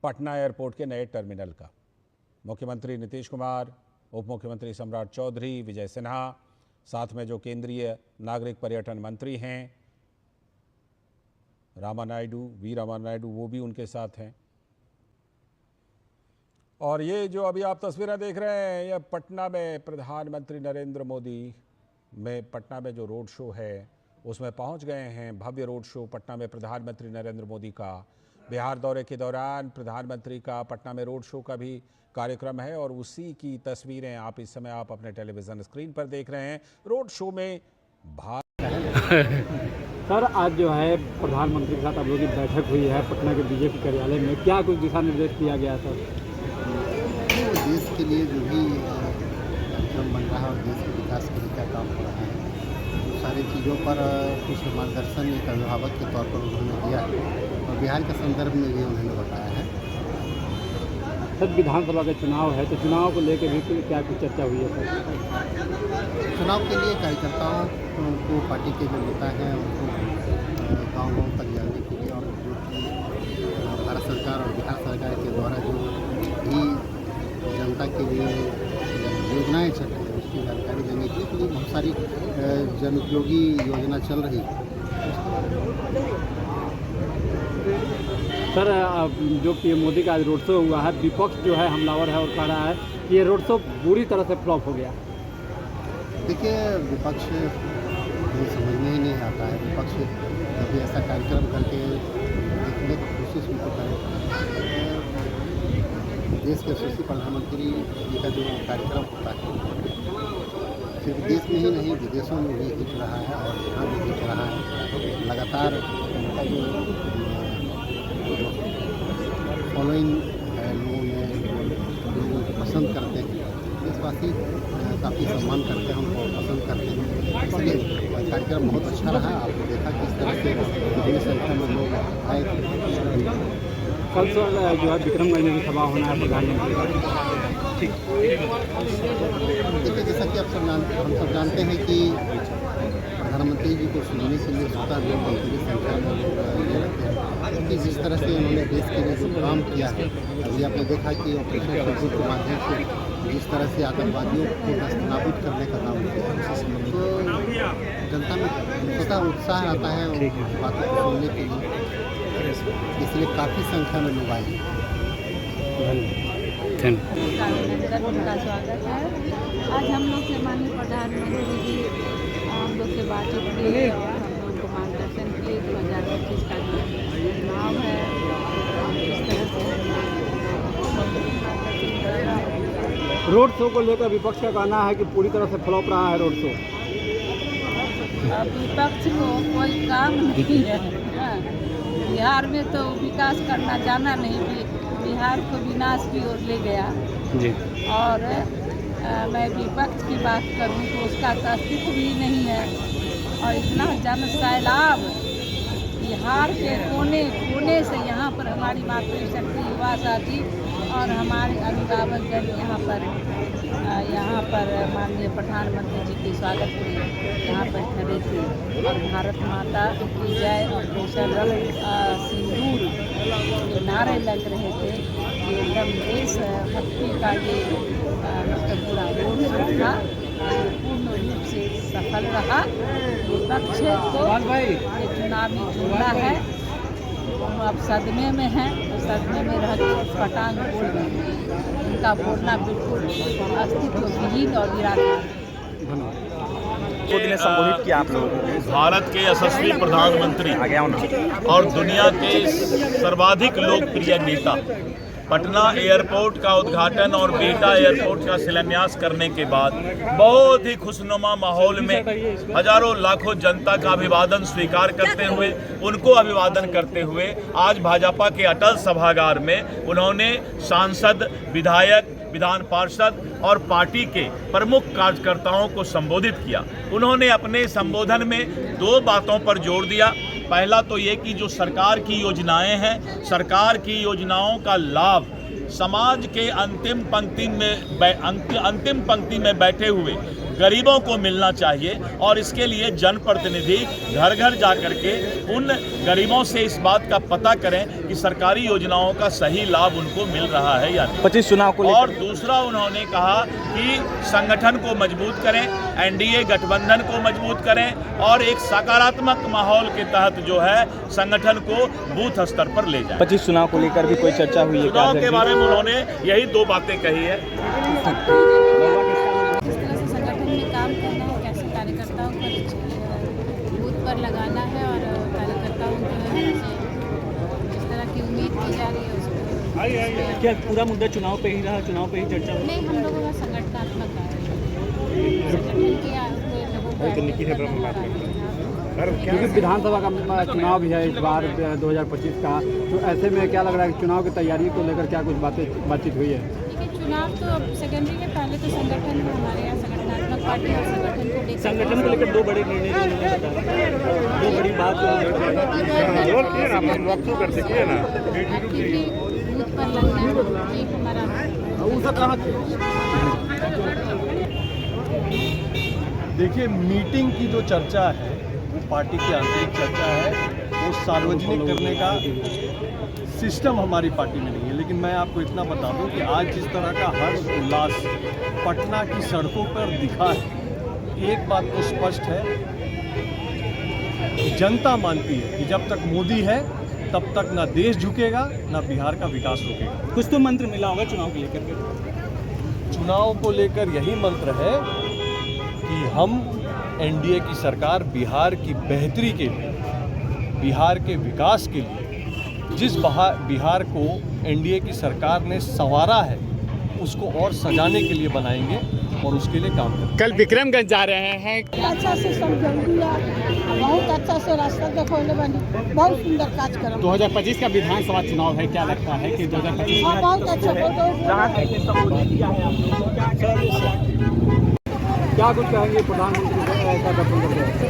Patna airport के नए terminal का। मुख्यमंत्री नीतीश कुमार, उप मुख्यमंत्री सम्राट चौधरी, विजय सिन्हा, साथ में जो केंद्रीय नागरिक पर्यटन मंत्री हैं वी रामा नायडू, वो भी उनके साथ हैं। और ये जो अभी आप तस्वीरें देख रहे हैं, ये पटना में प्रधानमंत्री नरेंद्र मोदी में पटना में जो रोड शो है उसमें पहुंच गए हैं। भव्य रोड शो पटना में प्रधानमंत्री नरेंद्र मोदी का बिहार दौरे के दौरान प्रधानमंत्री का पटना में रोड शो का भी कार्यक्रम है और उसी की तस्वीरें आप इस समय आप अपने टेलीविजन स्क्रीन पर देख रहे हैं। रोड शो में भाग सर, आज जो है प्रधानमंत्री के साथ आप लोगों की बैठक हुई है पटना के बीजेपी कार्यालय में, क्या कुछ दिशा निर्देश दिया गया सर? देश के लिए जो भी कार्यक्रम बन रहा है और देश के विकास के लिए क्या काम हो रहा है, तो सारी चीज़ों पर कुछ मार्गदर्शन एक अभिभावक के तौर पर उन्होंने दिया है और बिहार के संदर्भ में भी उन्होंने बताया है। सर, विधानसभा का चुनाव है तो चुनाव को लेकर भी क्या कुछ चर्चा हुई है सर? चुनाव के लिए कार्यकर्ताओं को, पार्टी के जो नेता हैं उनको गाँव तक जाने के लिए और जो कि भारत सरकार और बिहार सरकार के द्वारा जो भी जनता के लिए योजनाएं चल रही है उसकी जानकारी देने के लिए बहुत सारी जनोपयोगी योजना चल रही है। सर, जो कि मोदी का आज रोड शो हुआ है, विपक्ष जो है हमलावर है और कह रहा है कि ये रोड शो बुरी तरह से फ्लॉप हो गया। देखिए, विपक्ष समझ में ही नहीं आता है। विपक्ष कभी ऐसा कार्यक्रम करके देखने की कोशिश भी तो करें। देश के यशस्वी प्रधानमंत्री जी का जो कार्यक्रम होता है सिर्फ देश में ही नहीं विदेशों में भी दिख रहा है और यहाँ भी दिख रहा है। लगातार उनका जो फॉलोइंग है, लोगों में उनको पसंद करते हैं, देशवासी काफ़ी सम्मान करते हैं, उनको पसंद करते हैं, इसलिए कार्यक्रम बहुत अच्छा रहा। आपने देखा किस तरह से कितनी संख्या में लोग आए थे। कल सर जो है विक्रमगंज में भी सभा होना है प्रधानमंत्री का। देखिए, जैसा कि हम सब जानते हैं कि प्रधानमंत्री जी को सुनने के लिए स्वतः लोग बड़ी संख्या में लोग रहते हैं, क्योंकि जिस तरह से उन्होंने देश के लिए जो काम किया है, अभी आपने देखा कि ऑपरेशन सिंदूर के माध्यम से जिस तरह से आतंकवादियों को नाबूद करने का काम किया, तो जनता में स्वतः उत्साह आता है उन बातों को सुनने के लिए, इसलिए काफ़ी संख्या में लोग आए। उनका स्वागत है। आज हम लोग से माननीय प्रधानमंत्री जी हम लोग से बातचीत किए और हम लोग को मार्गदर्शन किए 2025 का जो चुनाव है किस तरह से रोड शो को लेकर विपक्ष का कहना है कि पूरी तरह से फ्लॉप रहा है रोड शो। विपक्ष को कोई काम नहीं है। बिहार में तो विकास करना जाना नहीं, बिहार को विनाश की ओर ले गया जी। और मैं विपक्ष की बात करूं तो उसका तो अस्तित्व भी नहीं है। और इतना जन सैलाब बिहार के कोने कोने से यहाँ पर हमारी मातृशक्ति युवा साथी और हमारे अभिभावक जन यहाँ पर माननीय प्रधानमंत्री जी के स्वागत के लिए यहाँ पर खड़े थे और भारत माता की जय और ऑपरेशन सिंदूर के नारे लग रहे थे। ये एकदम देश भक्ति का ये मतलब पूरा रोड शो था, पूर्ण रूप से सफल रहा। विपक्ष को ये चुनावी जुमला है, अब सदमे में हैं तो सदमे में रह पटांग बोल रहे हैं, उनका बोलना बिल्कुल अस्तित्व विहीन और निराधार। संबोधित किया आप लोगों को। भारत के यशस्वी प्रधानमंत्री और दुनिया के सर्वाधिक लोकप्रिय नेता पटना एयरपोर्ट का उद्घाटन और बिहटा एयरपोर्ट का शिलान्यास करने के बाद बहुत ही खुशनुमा माहौल में हजारों लाखों जनता का अभिवादन स्वीकार करते हुए, उनको अभिवादन करते हुए आज भाजपा के अटल सभागार में उन्होंने सांसद, विधायक, विधान पार्षद और पार्टी के प्रमुख कार्यकर्ताओं को संबोधित किया। उन्होंने अपने संबोधन में दो बातों पर जोर दिया। पहला तो ये कि जो सरकार की योजनाएं हैं, सरकार की योजनाओं का लाभ समाज के अंतिम पंक्ति में बैठे हुए गरीबों को मिलना चाहिए और इसके लिए जनप्रतिनिधि घर घर जा करके उन गरीबों से इस बात का पता करें कि सरकारी योजनाओं का सही लाभ उनको मिल रहा है या नहीं। 25 चुनाव को और दूसरा उन्होंने कहा कि संगठन को मजबूत करें, एनडीए गठबंधन को मजबूत करें और एक सकारात्मक माहौल के तहत जो है संगठन को बूथ स्तर पर ले जाएं। 25 चुनाव को लेकर भी कोई चर्चा हुई है? चुनाव के बारे में उन्होंने यही 2 बातें कही है। किस तरह से संगठन में काम करना है, कैसे कार्यकर्ताओं पर बूथ पर लगाना है और कार्यकर्ताओं को जिस तरह की उम्मीद की जा रही है उसको। क्या पूरा मुद्दा चुनाव पे ही रहा, चुनाव पे ही चर्चा हुई? नहीं, हम लोगों का संगठनात्मक है, संगठन के लोगों को क्योंकि विधानसभा का चुनाव भी है इस बार 2025 का, तो ऐसे में क्या लग रहा है कि चुनाव की तैयारी को लेकर क्या कुछ बातचीत हुई है? देखिए, चुनाव तो अब सेकेंडरी है, पहले तो संगठन में हमारे यहाँ संगठनात्मक पार्टी और संगठन को लेकर 2 बड़े निर्णय, 2 बड़ी बात एक्टिवली बूथ पर लगना ये हमारा। देखिए, मीटिंग की जो चर्चा है वो पार्टी की आंतरिक चर्चा है, वो सार्वजनिक करने का सिस्टम हमारी पार्टी में नहीं है। लेकिन मैं आपको इतना बता दूं कि आज जिस तरह का हर्ष उल्लास पटना की सड़कों पर दिखा है, एक बात तो स्पष्ट है, जनता मानती है कि जब तक मोदी है तब तक ना देश झुकेगा ना बिहार का विकास रुकेगा। कुछ तो मंत्र मिला होगा चुनाव को लेकर के? चुनाव को लेकर यही मंत्र है कि हम एनडीए की सरकार बिहार की बेहतरी के लिए, बिहार के विकास के लिए, जिस बिहार को एनडीए की सरकार ने संवारा है उसको और सजाने के लिए बनाएंगे और उसके लिए काम करेंगे। कल विक्रमगंज जा रहे हैं। अच्छा से समझौलिया, बहुत अच्छा से रास्ता देखौले बनी, बहुत सुंदर काज करम। 2025 का विधानसभा चुनाव है, क्या लगता है कि 2025 हाँ, बहुत अच्छा, क्या कुछ कहेंगे प्रधानमंत्री का गठन करके?